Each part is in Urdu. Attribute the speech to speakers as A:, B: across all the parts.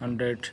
A: 100।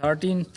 A: 13th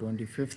A: 25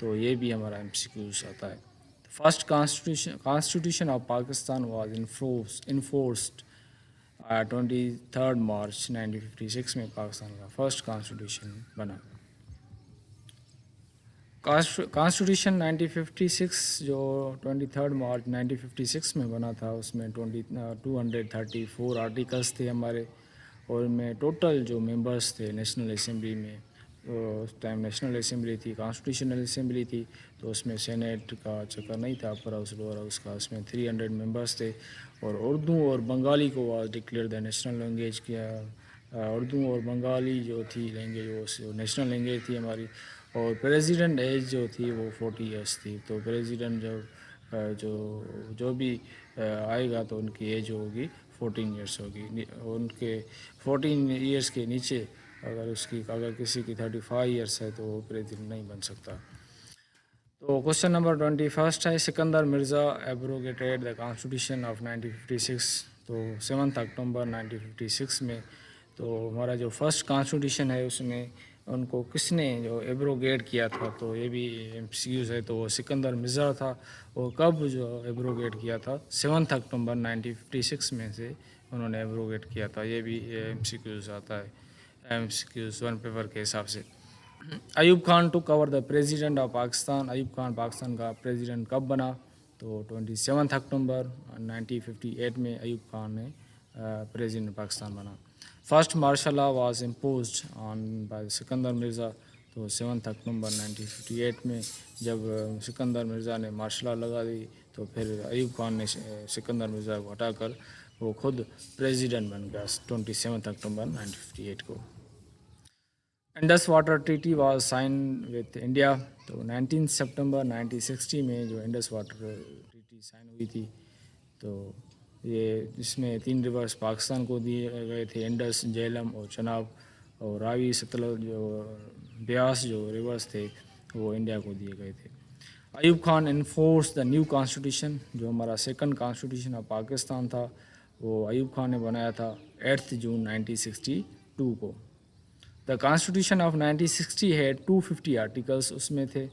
A: تو یہ بھی ہمارا ایم سی کیوز آتا ہے. First constitution of Pakistan was enforced 23 March 1956 میں پاکستان کا فرسٹ کانسٹیٹیوشن بنا. کانسٹیٹیوشن 1956 جو 23 مارچ 1956 میں بنا تھا اس میں 234 آرٹیکلس تھے ہمارے, اور ان میں ٹوٹل جو ممبرس تھے نیشنل اسمبلی میں, اس ٹائم نیشنل اسمبلی تھی, کانسٹیٹیوشنل اسمبلی تھی, تو اس میں سینیٹ کا چکر نہیں تھا, اپر ہاؤس لوور ہاؤس کا. اس میں 300 ممبرس تھے, اور اردو اور بنگالی کو was declare the national language کیا. اردو اور بنگالی جو تھی لینگویج وہ نیشنل لینگویج تھی ہماری. اور پریزیڈنٹ ایج جو تھی وہ 40 ایئرس تھی. تو پریزیڈنٹ جو بھی آئے گا تو ان کی ایج ہوگی 14 ایئرس ہوگی. ان کے 14 ایئرس کے نیچے اگر کسی کی 35 ایئرس ہے تو وہ پریزیڈنٹ نہیں بن سکتا. تو کوشچن نمبر 21 ہے, Sikandar Mirza abrogated the constitution of 1956. تو 7 اکتوبر 1956 میں تو ہمارا جو فرسٹ کانسٹیٹیوشن ہے اس میں ان کو کس نے جو ایبروگیٹ کیا تھا, تو یہ بھی ایم سی کیوز ہے. تو وہ سکندر مرزا تھا. اور کب جو ایبروگیٹ کیا تھا 7 اکتوبر 1956 میں سے انہوں نے ایبروگیٹ کیا تھا. یہ بھی ایم سی کیوز آتا ہے, ایم سی کیوز 1 پیپر کے حساب سے. Ayub Khan took over the president of Pakistan. Ayub Khan Pakistan کا پریزیڈنٹ کب بنا, تو 27 اکتوبر 1958 میں ایوب خان نے پریزیڈنٹ پاکستان بنا. First martial law was imposed on by Sikandar Mirza. تو 7 اکتوبر 1958 میں جب سکندر مرزا نے مارشل لا لگا دی تو پھر ایوب خان نے سکندر مرزا کو ہٹا کر وہ خود پریزیڈنٹ بن گیا 27 اکتوبر 1958 کو. Indus water treaty was sign with India. تو 19 سپٹمبر 1960 میں جو انڈس واٹر ٹریٹی سائن ہوئی تھی, تو یہ اس میں 3 ریورس پاکستان کو دیے گئے تھے, انڈس, جہلم اور چناب. اور راوی, ستلج جو بیاس جو ریورس تھے وہ انڈیا کو دیے گئے تھے. Ayub Khan enforce the new constitution. جو ہمارا سیکنڈ کانسٹیٹیوشن آف پاکستان تھا وہ ایوب خان نے بنایا تھا 8 جون 1962 کو. دا کانسٹیٹیوشن آف 1960 ہے 250 آرٹیکلس اس میں تھے,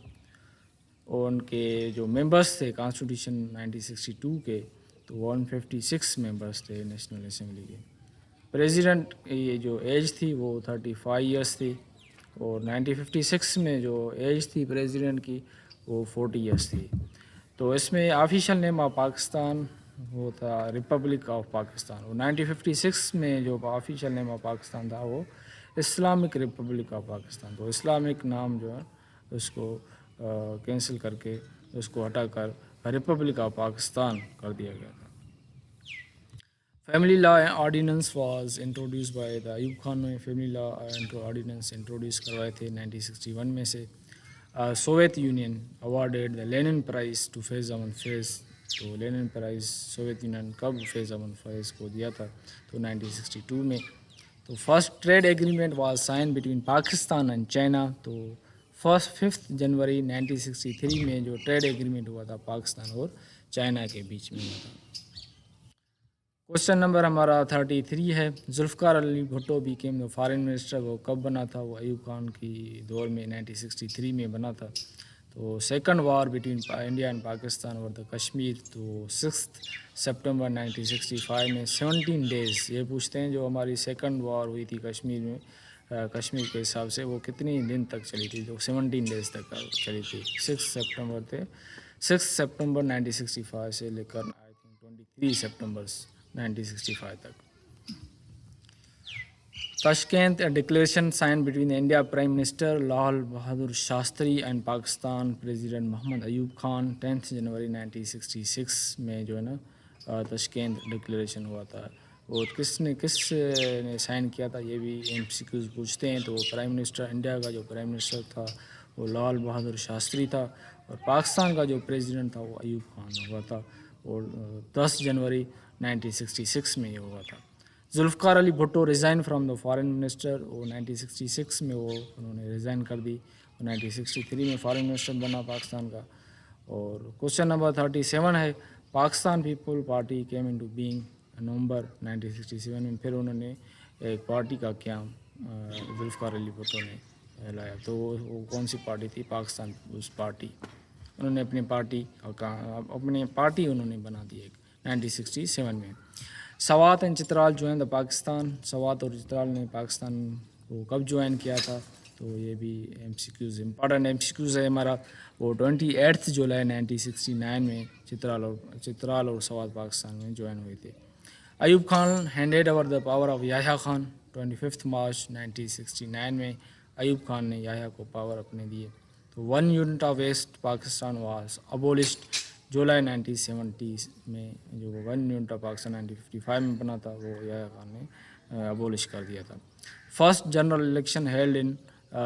A: اور ان کے جو ممبرس تھے کانسٹیٹیوشن 1962 کے تو 156 ممبرس تھے نیشنل اسمبلی کے. پریزیڈنٹ یہ جو ایج تھی وہ 35 ایئرس تھی, اور 1956 میں جو ایج تھی پریزیڈنٹ کی وہ 40 ایئرس تھی. تو اس میں آفیشیل نیم آف پاکستان وہ تھا ریپبلک آف پاکستان. اور 1956 میں جو آفیشیل نیم آف پاکستان تھا وہ اسلامک ریپبلک آف پاکستان. تو اسلامک نام جو ہے اس کو کینسل کر کے اس کو ہٹا کر ریپبلک آف پاکستان کر دیا گیا تھا. Family law ordinance was introduce by the. Ayub Khan نے فیملی لا آرڈیننس انٹروڈیوس کروائے تھے 1961 میں سے. Soviet Union awarded the Lenin prize to Faiz Ahmed Faiz. تو لینن پرائز سوویت یونین کب فیض احمد فیض کو دیا تھا, تو 1962 میں. تو first trade agreement was sign between Pakistan and China. تو 5 جنوری 1963 میں جو ٹریڈ ایگریمنٹ ہوا تھا پاکستان اور چائنا کے بیچ میں ہوا تھا. کوشچن نمبر ہمارا 33 ہے, Zulfikar Ali Bhutto became the foreign minister. وہ کب بنا تھا, وہ ایوب خان کی دور میں 1963 میں بنا تھا. تو second war between India and Pakistan اور دا کشمیر. تو 6 سپٹمبر 1965 میں 17 ڈیز. یہ پوچھتے ہیں جو ہماری سیکنڈ وار ہوئی تھی کشمیر میں, کشمیر کے حساب سے وہ کتنی دن تک چلی تھی, تو 17 ڈیز تک چلی تھی. 6 سپٹمبر 1965 سے لے کر آئی تھنک 23 سپٹمبر 1965 تک. Tashkent declaration sign between India prime minister Lal Bahadur Shastri and Pakistan president Muhammad Ayub Khan 10 جنوری 1966 میں جو ہے نا تاشکند ڈکلیریشن ہوا تھا. وہ کس نے سائن کیا تھا, یہ بھی ایم سی کیوز پوچھتے ہیں. تو پرائم منسٹر انڈیا کا جو پرائم منسٹر تھا وہ لال بہادر شاستری تھا, اور پاکستان کا جو پریزیڈنٹ تھا وہ ایوب خان ہوا تھا, اور 10 جنوری 1966 میں یہ ہوا تھا. Zulfikar Ali Bhutto resign from the foreign minister. وہ 1966 میں انہوں نے ریزائن کر دی, 1963 میں فارن منسٹر بنا پاکستان کا. اور کوشچن نمبر 37 ہے, Pakistan people party came into being November 1967 میں. پھر انہوں نے ایک پارٹی کا قیام ذوالفقار علی بھٹو نے لایا. تو وہ کون سی پارٹی تھی؟ Pakistan peoples party. انہوں نے اپنی پارٹی انہوں نے بنا دی ایک 1967 میں. Swat and Chitral join the Pakistan. Swat اور چترال نے پاکستان کو کب جوائن کیا تھا؟ تو یہ بھی M C Qs important M C Qs ہے ہمارا. وہ 28 جولائی 1969 میں چترال اور سوات پاکستان میں جوائن ہوئے تھے. Ayub Khan handed over the power of Yahya Khan 25 March 1969 میں ایوب خان نے یحییٰ کو پاور اپنے دیے. تو 1 unit of west Pakistan was abolished July 1970 میں. جو 1 یونٹ آف پاکستان 1955 میں بنا تھا وہ یحییٰ خان نے ابولش کر دیا تھا. First general election held in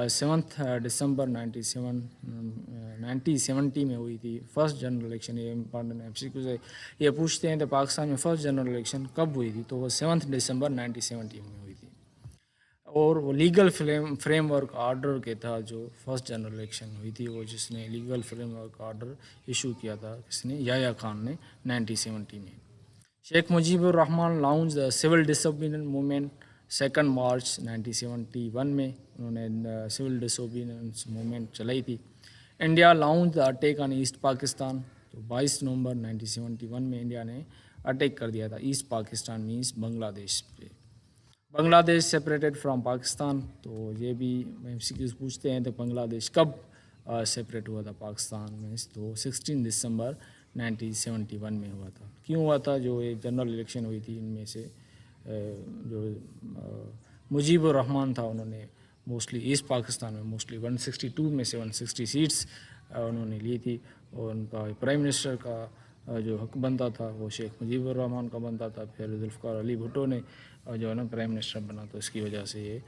A: 7 دسمبر 1970 میں ہوئی تھی. فرسٹ جنرل الیکشن، یہ امپارٹنٹ ایم سی کیوز ہے. یہ پوچھتے ہیں کہ پاکستان میں فرسٹ جنرل الیکشن کب ہوئی تھی؟ تو وہ 7 دسمبر 1970 میں ہوئی تھی. اور وہ لیگل فریم ورک آرڈر کے تحت جو فرسٹ جنرل الیکشن ہوئی تھی، وہ جس نے legal frame work order issue کیا تھا کس نے؟ یحییٰ خان نے 1970 میں. شیخ مجیب الرحمان لانچ دا سول ڈس اوبیڈینس موومنٹ 2 مارچ 1971 میں. انہوں نے سول ڈس اوبیڈینس موومنٹ چلائی تھی. India launch the attack on East Pakistan. تو 22 نومبر 1971 میں انڈیا نے اٹیک کر دیا تھا ایسٹ پاکستان مینس بنگلہ دیش پہ. بنگلہ دیش سپریٹڈ فرام پاکستان. تو یہ بھی ایم سی کیوز پوچھتے ہیں تو بنگلہ دیش کب سپریٹ ہوا تھا پاکستان میں؟ تو 16 دسمبر 1971 میں ہوا تھا. کیوں ہوا تھا؟ جو ایک جنرل الیکشن ہوئی تھی، ان میں سے جو مجیب الرحمان تھا انہوں نے موسٹلی ایسٹ پاکستان میں موسٹلی 162 میں سے 160 سیٹس انہوں نے لی تھی. اور ان کا پرائم منسٹر کا جو حق بنتا تھا وہ شیخ مجیب الرحمان کا بنتا تھا. پھر ذوالفقار علی بھٹو نے جو ہے نا پرائم منسٹر بنا، تو اس کی وجہ سے یہ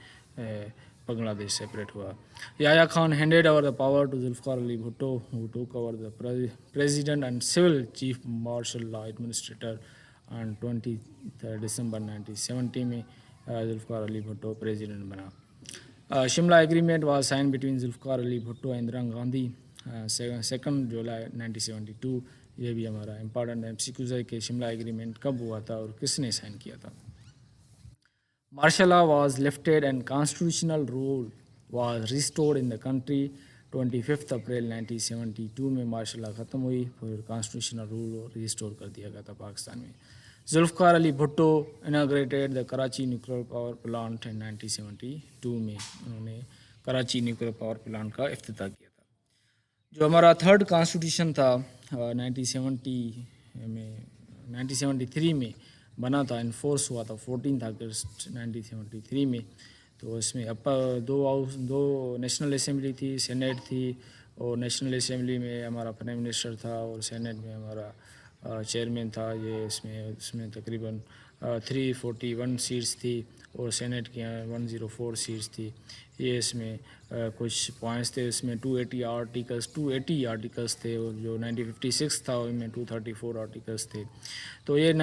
A: بنگلہ دیش سپریٹ ہوا. Yahya Khan handed over the power to Zulfiqar Ali Bhutto who took over the president and civil chief martial law administrator on 20 دسمبر 1970 میں ذوالفقار علی بھٹو پریزیڈنٹ بنا. Shimla agreement was sign between Zulfiqar Ali Bhutto and Indira Gandhi 2 جولائی 1972. یہ بھی ہمارا امپارٹنٹ ایم سی کیوز ہے کہ شملہ ایگریمنٹ کب ہوا تھا اور کس نے سائن کیا تھا. Martial law was lifted and constitutional rule was restored in the country 25 April 1972 میں مارشل لاء ختم ہوئی. پھر کانسٹیٹیوشنل رول ریسٹور کر دیا گیا تھا پاکستان میں. ذوالفقار علی بھٹو اناگریٹیڈ دا کراچی نیوکلیئر پاور پلانٹ 1972 میں. انہوں نے کراچی نیوکلیئر پاور پلانٹ کا افتتاح کیا تھا. جو ہمارا تھرڈ کانسٹیٹیوشن تھا 1973 میں بنا تھا، انفورس ہوا تھا 14 اگست 1973 میں. تو اس میں دو نیشنل اسمبلی تھی، سینیٹ تھی. اور نیشنل اسمبلی میں ہمارا پرائم منسٹر تھا اور سینیٹ میں ہمارا چیئرمین تھا. یہ اس میں تقریباً 341 سیٹس تھی اور سینیٹ کی 104 سیٹس تھی. یہ اس میں کچھ پوائنٹس تھے. اس میں 280 آرٹیکلس تھے اور جو 1956 تھا ان میں 234 آرٹیکلس تھے. تو یہ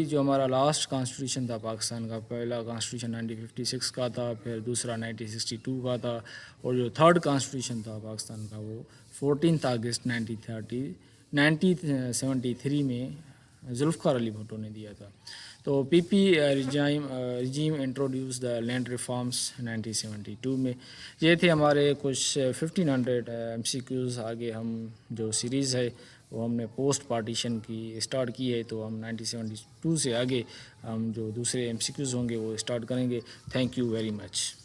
A: جو ہمارا لاسٹ کانسٹیٹیوشن تھا پاکستان کا، پہلا کانسٹیٹیوشن 1956 کا تھا، پھر دوسرا 1962 کا تھا، اور جو تھرڈ کانسٹیٹیوشن تھا پاکستان کا وہ 14 اگست 1973 میں ذوالفقار علی بھٹو نے دیا تھا. تو پی پی رجیم انٹروڈیوس دا لینڈ ریفارمس 1972 میں. یہ تھے ہمارے کچھ 1500 ایم سی کیوز. آگے ہم جو سیریز ہے وہ ہم نے پوسٹ پارٹیشن کی اسٹارٹ کی ہے، تو ہم 1972 سے آگے ہم جو دوسرے ایم سی کیوز ہوں گے وہ اسٹارٹ کریں گے. Thank you very much.